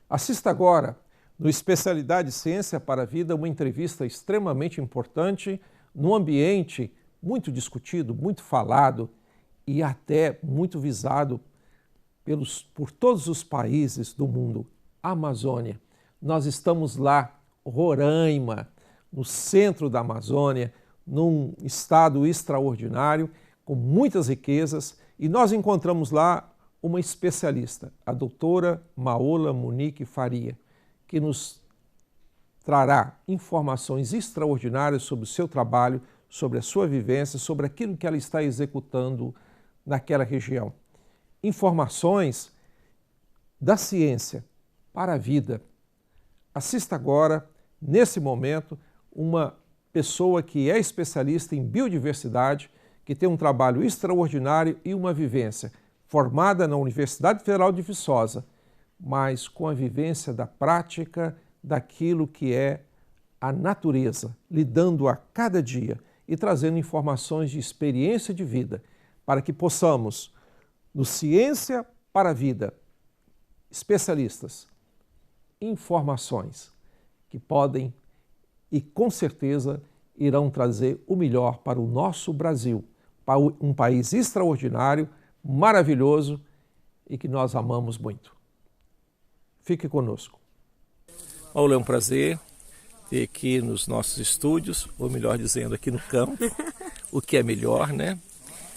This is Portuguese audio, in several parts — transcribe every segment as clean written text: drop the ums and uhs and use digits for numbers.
Assista agora, no Especialidade Ciência para a Vida, uma entrevista extremamente importante, num ambiente muito discutido, muito falado e até muito visado por todos os países do mundo, a Amazônia. Nós estamos lá, Roraima, no centro da Amazônia, num estado extraordinário, com muitas riquezas, e nós encontramos lá uma especialista, a doutora Maola Munique Faria, que nos trará informações extraordinárias sobre o seu trabalho, sobre a sua vivência, sobre aquilo que ela está executando naquela região. Informações da ciência para a vida. Assista agora, nesse momento, uma pessoa que é especialista em biodiversidade, que tem um trabalho extraordinário e uma vivência formada na Universidade Federal de Viçosa, mas com a vivência da prática daquilo que é a natureza, lidando a cada dia e trazendo informações de experiência de vida, para que possamos, no Ciência para a Vida, especialistas, informações que podem e com certeza irão trazer o melhor para o nosso Brasil, para um país extraordinário, maravilhoso e que nós amamos muito. Fique conosco. Olá, é um prazer ter aqui nos nossos estúdios, ou melhor dizendo, aqui no campo, o que é melhor, né?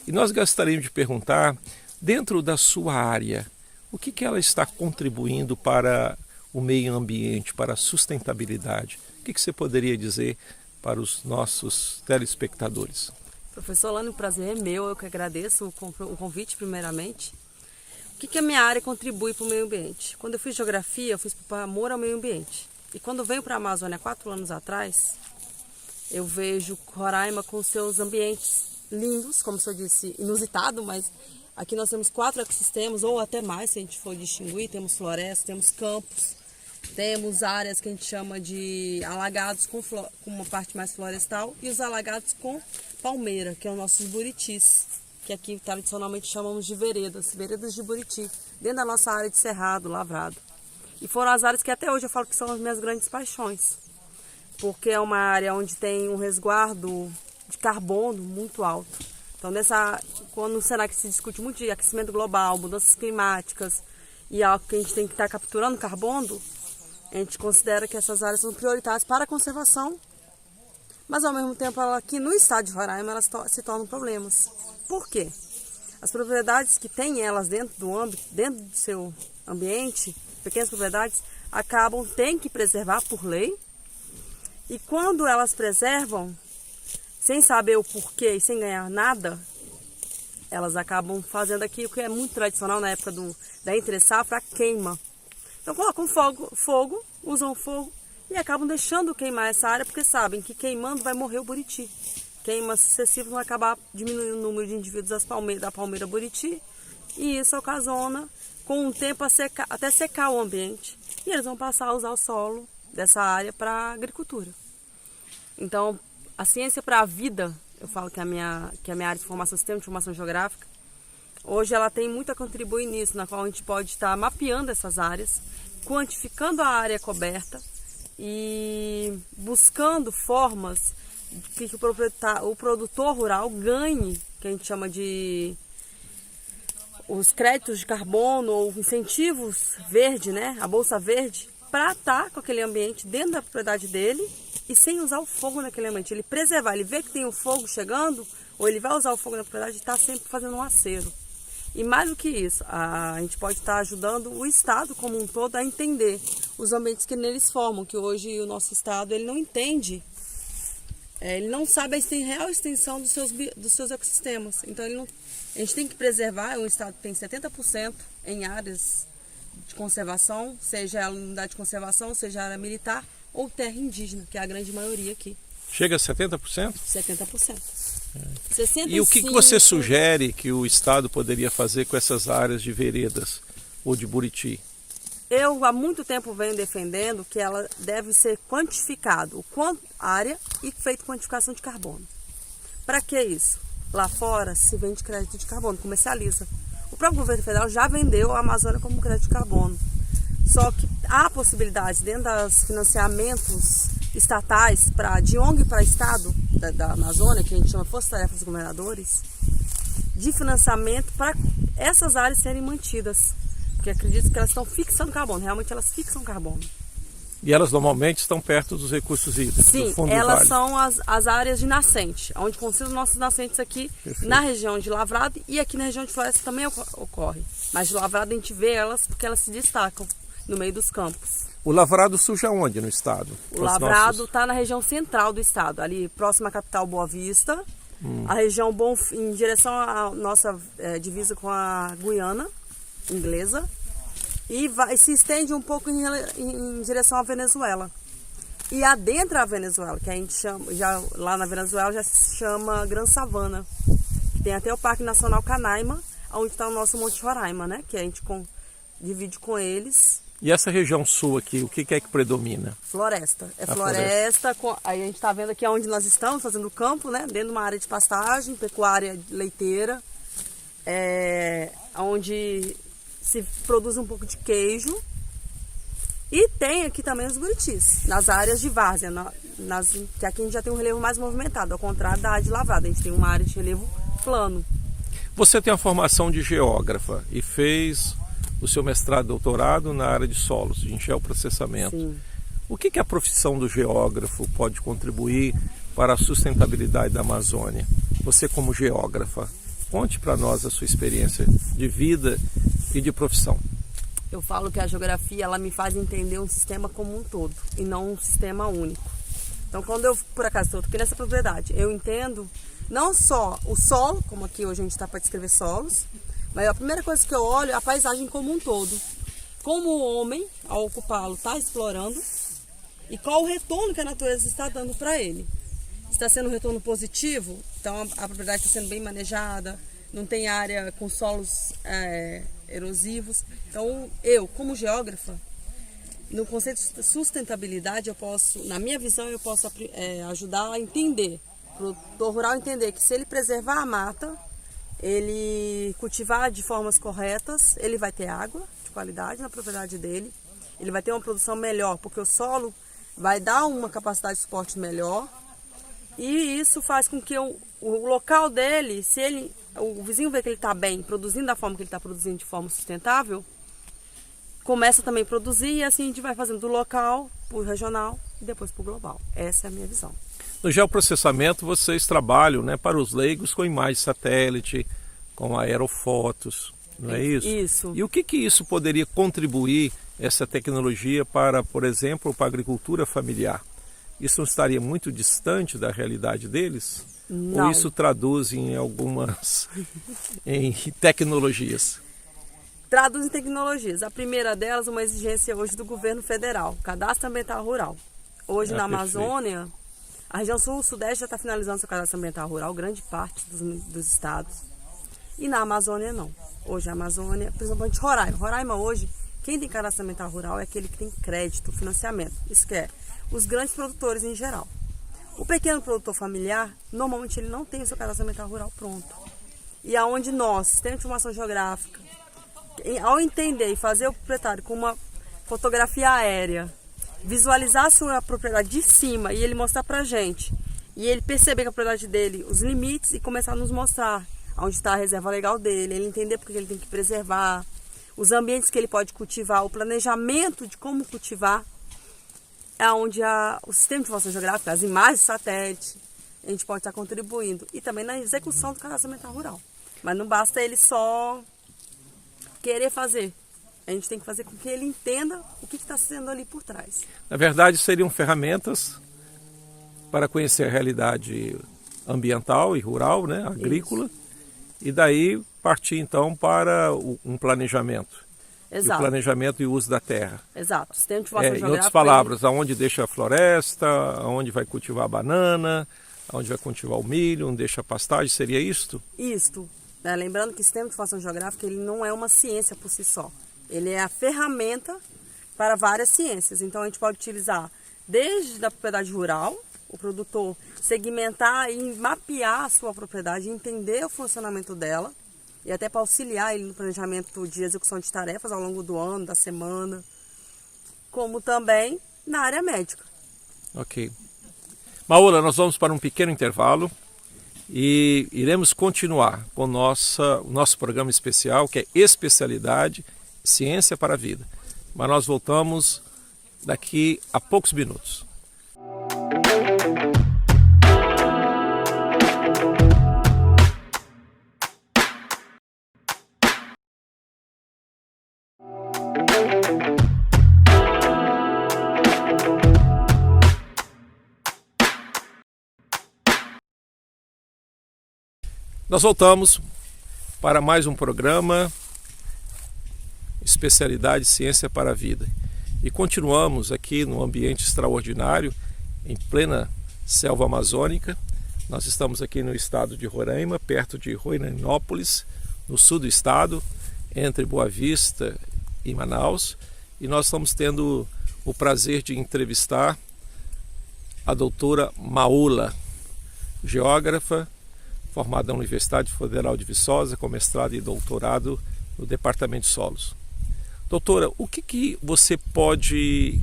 E nós gostaríamos de perguntar, dentro da sua área, o que ela está contribuindo para o meio ambiente, para a sustentabilidade? O que você poderia dizer para os nossos telespectadores? Professor Lano, o prazer é meu, eu que agradeço o convite primeiramente. O que a minha área contribui para o meio ambiente? Quando eu fiz geografia, eu fiz por amor ao meio ambiente. E quando eu venho para a Amazônia 4 anos atrás, eu vejo Roraima com seus ambientes lindos, como o senhor disse, inusitado, mas aqui nós temos 4 ecossistemas, ou até mais, se a gente for distinguir. Temos floresta, temos campos, temos áreas que a gente chama de alagados com uma parte mais florestal e os alagados com palmeira, que é os nossos buritis, que aqui tradicionalmente chamamos de veredas de buriti, dentro da nossa área de cerrado, lavrado. E foram as áreas que até hoje eu falo que são as minhas grandes paixões, porque é uma área onde tem um resguardo de carbono muito alto. Então, quando no cenário que se discute muito de aquecimento global, mudanças climáticas e algo que a gente tem que estar capturando carbono, a gente considera que essas áreas são prioritárias para a conservação, mas ao mesmo tempo aqui no estado de Roraima elas se tornam problemas. Por quê? As propriedades que têm elas dentro do seu ambiente, pequenas propriedades, têm que preservar por lei, e quando elas preservam, sem saber o porquê e sem ganhar nada, elas acabam fazendo aqui o que é muito tradicional na época da entre-safra, a queima. Então colocam fogo, usam fogo e acabam deixando queimar essa área, porque sabem que queimando vai morrer o buriti. Queimas sucessivas vão acabar diminuindo o número de indivíduos da palmeira buriti, e isso ocasiona, com o tempo, até secar o ambiente. E eles vão passar a usar o solo dessa área para a agricultura. Então, a ciência para a vida, eu falo que a minha área de formação, sistema de informação geográfica, hoje ela tem muito a contribuir nisso, na qual a gente pode estar mapeando essas áreas, quantificando a área coberta e buscando formas que o produtor rural ganhe, que a gente chama de os créditos de carbono ou incentivos verde, né? A bolsa verde, para estar com aquele ambiente dentro da propriedade dele e sem usar o fogo naquele ambiente. Ele preservar, ele vê que tem o fogo chegando, ou ele vai usar o fogo na propriedade e está sempre fazendo um acero. E mais do que isso, a gente pode estar ajudando o Estado como um todo a entender os ambientes que neles formam, que hoje o nosso Estado ele não entende, ele não sabe a real extensão dos seus ecossistemas. Então a gente tem que preservar, um Estado que tem 70% em áreas de conservação, seja ela unidade de conservação, seja área militar ou terra indígena, que é a grande maioria aqui. Chega a 70%? 70%. E o que você sugere que o Estado poderia fazer com essas áreas de veredas ou de buriti? Eu há muito tempo venho defendendo que ela deve ser quantificado, o quanto área e feito quantificação de carbono. Para que isso? Lá fora se vende crédito de carbono, comercializa. O próprio governo federal já vendeu a Amazônia como crédito de carbono. Só que há possibilidade dentro dos financiamentos estatais de ONG para Estado da Amazônia, que a gente chama Força Tarefa dos Governadores, de financiamento para essas áreas serem mantidas. Porque acredito que elas estão fixando carbono, realmente elas fixam carbono. E elas normalmente estão perto dos recursos hídricos, sim, do fundo elas do vale. são as áreas de nascente, onde concentram nossos nascentes aqui. Perfeito. Na região de Lavrado e aqui na região de Floresta também ocorre. Mas de Lavrado a gente vê elas porque elas se destacam no meio dos campos. O Lavrado surge aonde no estado? O Lavrado está na região central do estado, ali próximo à capital Boa Vista. A região em direção à nossa divisa com a Guiana inglesa. E se estende um pouco em direção à Venezuela. E adentra a Venezuela, que a gente chama, lá na Venezuela já se chama Gran Savana. Tem até o Parque Nacional Canaima, onde está o nosso Monte Roraima, né? Que a gente divide com eles. E essa região sul aqui, o que é que predomina? Floresta. Floresta. Aí a gente está vendo aqui onde nós estamos, fazendo campo, né? Dentro de uma área de pastagem, pecuária leiteira, onde se produz um pouco de queijo. E tem aqui também os buritis, nas áreas de várzea, que aqui a gente já tem um relevo mais movimentado, ao contrário da área de lavrada, a gente tem uma área de relevo plano. Você tem a formação de geógrafa e fez o seu mestrado e doutorado na área de solos, de geoprocessamento. Sim. O que a profissão do geógrafo pode contribuir para a sustentabilidade da Amazônia? Você como geógrafa, conte para nós a sua experiência de vida e de profissão. Eu falo que a geografia ela me faz entender um sistema como um todo e não um sistema único. Então, quando eu, por acaso, estou aqui nessa propriedade, eu entendo não só o solo, como aqui hoje a gente está para descrever solos, mas a primeira coisa que eu olho é a paisagem como um todo. Como o homem, ao ocupá-lo, está explorando e qual o retorno que a natureza está dando para ele. Está sendo um retorno positivo, então a propriedade está sendo bem manejada, não tem área com solos erosivos. Então, eu, como geógrafa, no conceito de sustentabilidade, eu posso, na minha visão, eu posso ajudar a entender, para o produtor rural entender que se ele preservar a mata, ele cultivar de formas corretas, ele vai ter água de qualidade na propriedade dele, ele vai ter uma produção melhor, porque o solo vai dar uma capacidade de suporte melhor, e isso faz com que o local dele, se o vizinho vê que ele está bem, produzindo da forma que ele está produzindo de forma sustentável, começa também a produzir e assim a gente vai fazendo do local para o regional e depois para o global. Essa é a minha visão. No geoprocessamento vocês trabalham, né, para os leigos com imagens satélite, com aerofotos, não é isso? Isso. E o que isso poderia contribuir, essa tecnologia, para, por exemplo, para a agricultura familiar? Isso não estaria muito distante da realidade deles? Não. Ou isso traduz em em tecnologias? Traduz em tecnologias. A primeira delas, uma exigência hoje do governo federal, Cadastro Ambiental Rural. Hoje na Amazônia, a região sul-sudeste já está finalizando seu cadastro ambiental rural, grande parte dos estados. E na Amazônia não. Hoje a Amazônia, principalmente Roraima hoje, quem tem cadastro ambiental rural é aquele que tem crédito, financiamento. Isso que é os grandes produtores em geral. O pequeno produtor familiar, normalmente ele não tem o seu cadastro ambiental rural pronto. E aonde nós, sistema de informação geográfica, ao entender e fazer o proprietário com uma fotografia aérea, visualizar a sua propriedade de cima e ele mostrar pra gente, e ele perceber que a propriedade dele, os limites, e começar a nos mostrar onde está a reserva legal dele, ele entender porque ele tem que preservar, os ambientes que ele pode cultivar, o planejamento de como cultivar, é onde o sistema de informação geográfica, as imagens de satélite, a gente pode estar contribuindo. E também na execução do cadastro ambiental rural. Mas não basta ele só querer fazer. A gente tem que fazer com que ele entenda o que está sendo ali por trás. Na verdade, seriam ferramentas para conhecer a realidade ambiental e rural, né, agrícola, isso. E daí partir então para um planejamento. Exato. E o planejamento e o uso da terra. Exato. Sistema de informação geográfica. Em outras palavras, aonde deixa a floresta, aonde vai cultivar a banana, aonde vai cultivar o milho, onde deixa a pastagem, seria isto? Isto. Lembrando que o sistema de informação geográfica ele não é uma ciência por si só. Ele é a ferramenta para várias ciências. Então a gente pode utilizar desde a propriedade rural, o produtor segmentar e mapear a sua propriedade, entender o funcionamento dela e até para auxiliar ele no planejamento de execução de tarefas ao longo do ano, da semana, como também na área médica. Ok. Maola, nós vamos para um pequeno intervalo e iremos continuar com o nosso programa especial, que é Especialidade Ciência para a Vida. Mas nós voltamos daqui a poucos minutos. Nós voltamos para mais um programa Especialidade Ciência para a Vida. E continuamos aqui num ambiente extraordinário, em plena selva amazônica. Nós estamos aqui no estado de Roraima, perto de Rondonópolis, no sul do estado, entre Boa Vista e Manaus. E nós estamos tendo o prazer de entrevistar a doutora Maola, geógrafa, formada na Universidade Federal de Viçosa, com mestrado e doutorado no Departamento de Solos. Doutora, o que você pode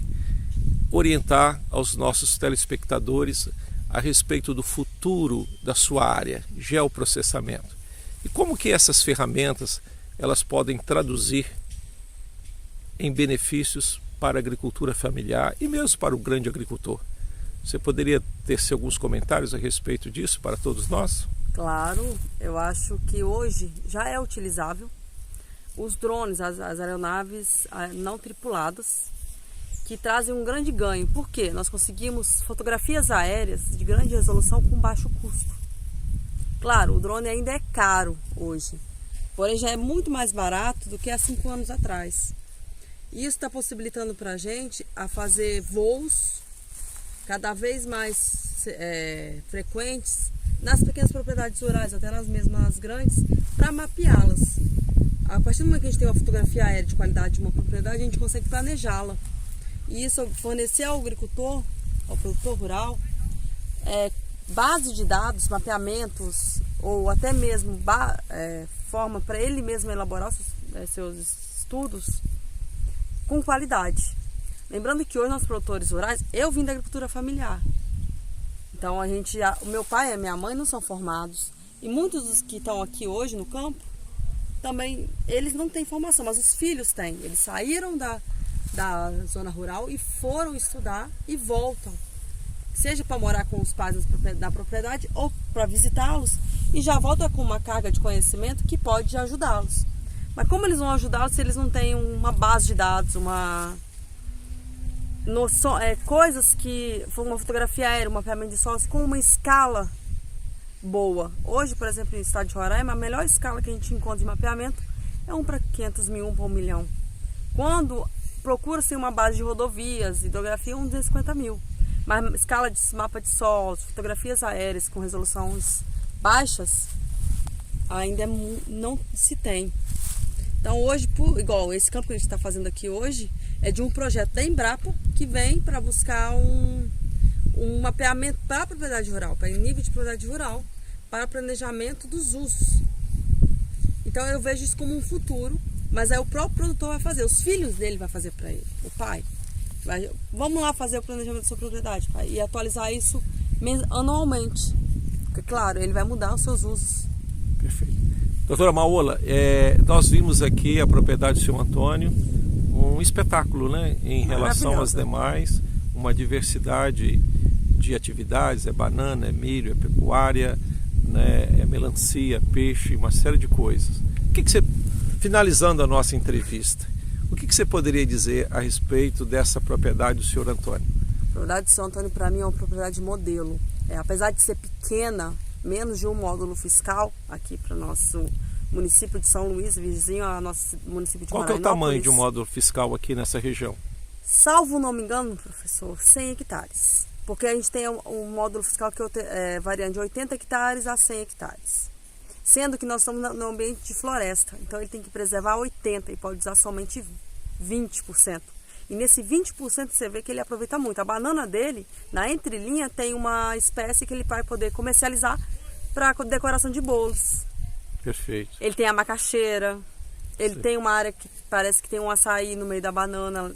orientar aos nossos telespectadores a respeito do futuro da sua área, geoprocessamento? E como que essas ferramentas elas podem traduzir em benefícios para a agricultura familiar e mesmo para o grande agricultor? Você poderia ter alguns comentários a respeito disso para todos nós? Claro, eu acho que hoje já é utilizável os drones, as aeronaves não tripuladas, que trazem um grande ganho. Por quê? Nós conseguimos fotografias aéreas de grande resolução com baixo custo. Claro, o drone ainda é caro hoje, porém já é muito mais barato do que há 5 anos atrás. Isso está possibilitando para a gente a fazer voos cada vez mais frequentes nas pequenas propriedades rurais, até nas mesmas grandes, para mapeá-las. A partir do momento que a gente tem uma fotografia aérea de qualidade de uma propriedade, a gente consegue planejá-la. E isso fornecer ao agricultor, ao produtor rural, base de dados, mapeamentos, ou até mesmo forma para ele mesmo elaborar seus estudos com qualidade. Lembrando que hoje nós produtores rurais, eu vim da agricultura familiar. Então o meu pai e a minha mãe não são formados. E muitos dos que estão aqui hoje no campo, também eles não têm formação, mas os filhos têm. Eles saíram da zona rural e foram estudar e voltam. Seja para morar com os pais da propriedade ou para visitá-los, e já voltam com uma carga de conhecimento que pode ajudá-los. Mas como eles vão ajudá-los se eles não têm uma base de dados, coisas que foi uma fotografia aérea, um mapeamento de solos com uma escala boa. Hoje, por exemplo, no estado de Roraima, a melhor escala que a gente encontra de mapeamento é 1 para 500 mil, 1 para 1 milhão. Quando procura-se uma base de rodovias, hidrografia, 250 mil. Mas escala de mapa de solos, fotografias aéreas com resoluções baixas, ainda não se tem. Então hoje, igual esse campo que a gente está fazendo aqui hoje, é de um projeto da Embrapa que vem para buscar um mapeamento para a propriedade rural, para o nível de propriedade rural, para o planejamento dos usos. Então eu vejo isso como um futuro, mas aí o próprio produtor vai fazer, os filhos dele vai fazer para ele, o pai. Vamos lá fazer o planejamento da sua propriedade, pai, e atualizar isso anualmente. Porque, claro, ele vai mudar os seus usos. Perfeito. Doutora Maola, nós vimos aqui a propriedade do Sr. Antônio, um espetáculo, né, em relação às demais, uma diversidade de atividades, é banana, é milho, é pecuária, né, é melancia, peixe, uma série de coisas. O que você, finalizando a nossa entrevista, o que você poderia dizer a respeito dessa propriedade do Sr. Antônio? A propriedade do Sr. Antônio, para mim, é uma propriedade modelo. Apesar de ser pequena, menos de um módulo fiscal, aqui para o nosso município de São Luís, vizinho ao nosso município de Qual que é o tamanho de um módulo fiscal aqui nessa região? Salvo não me engano, professor, 100 hectares. Porque a gente tem um módulo fiscal que variando de 80 hectares a 100 hectares. Sendo que nós estamos no ambiente de floresta, então ele tem que preservar 80% e pode usar somente 20%. E nesse 20% você vê que ele aproveita muito. A banana dele, na entrelinha, tem uma espécie que ele vai poder comercializar para decoração de bolos. Perfeito. Ele tem a macaxeira, ele tem uma área que parece que tem um açaí no meio da banana.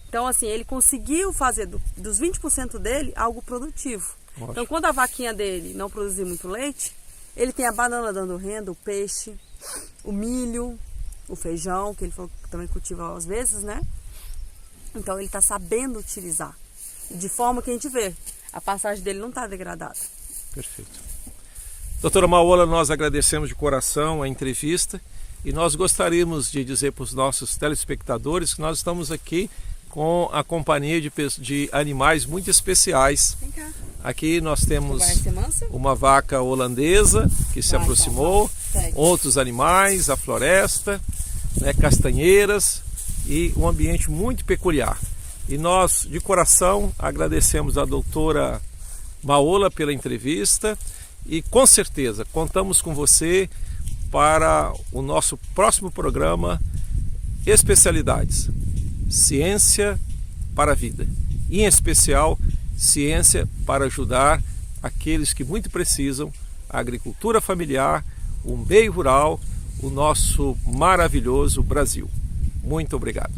Então, assim, ele conseguiu fazer dos 20% dele algo produtivo. Ótimo. Então, quando a vaquinha dele não produzir muito leite, ele tem a banana dando renda, o peixe, o milho, o feijão, que ele falou que também cultiva às vezes, né? Então, ele está sabendo utilizar. De forma que a gente vê, a passagem dele não está degradada. Perfeito. Doutora Maola, nós agradecemos de coração a entrevista e nós gostaríamos de dizer para os nossos telespectadores que nós estamos aqui com a companhia de animais muito especiais. Vem cá. Aqui nós temos Vai ser mansa? uma vaca holandesa que se aproximou, então, outros animais, a floresta, né, castanheiras e um ambiente muito peculiar. E nós, de coração, agradecemos a doutora Maola pela entrevista e com certeza contamos com você para o nosso próximo programa Especialidades, Ciência para a Vida, e em especial ciência para ajudar aqueles que muito precisam, a agricultura familiar, o meio rural, o nosso maravilhoso Brasil. Muito obrigado.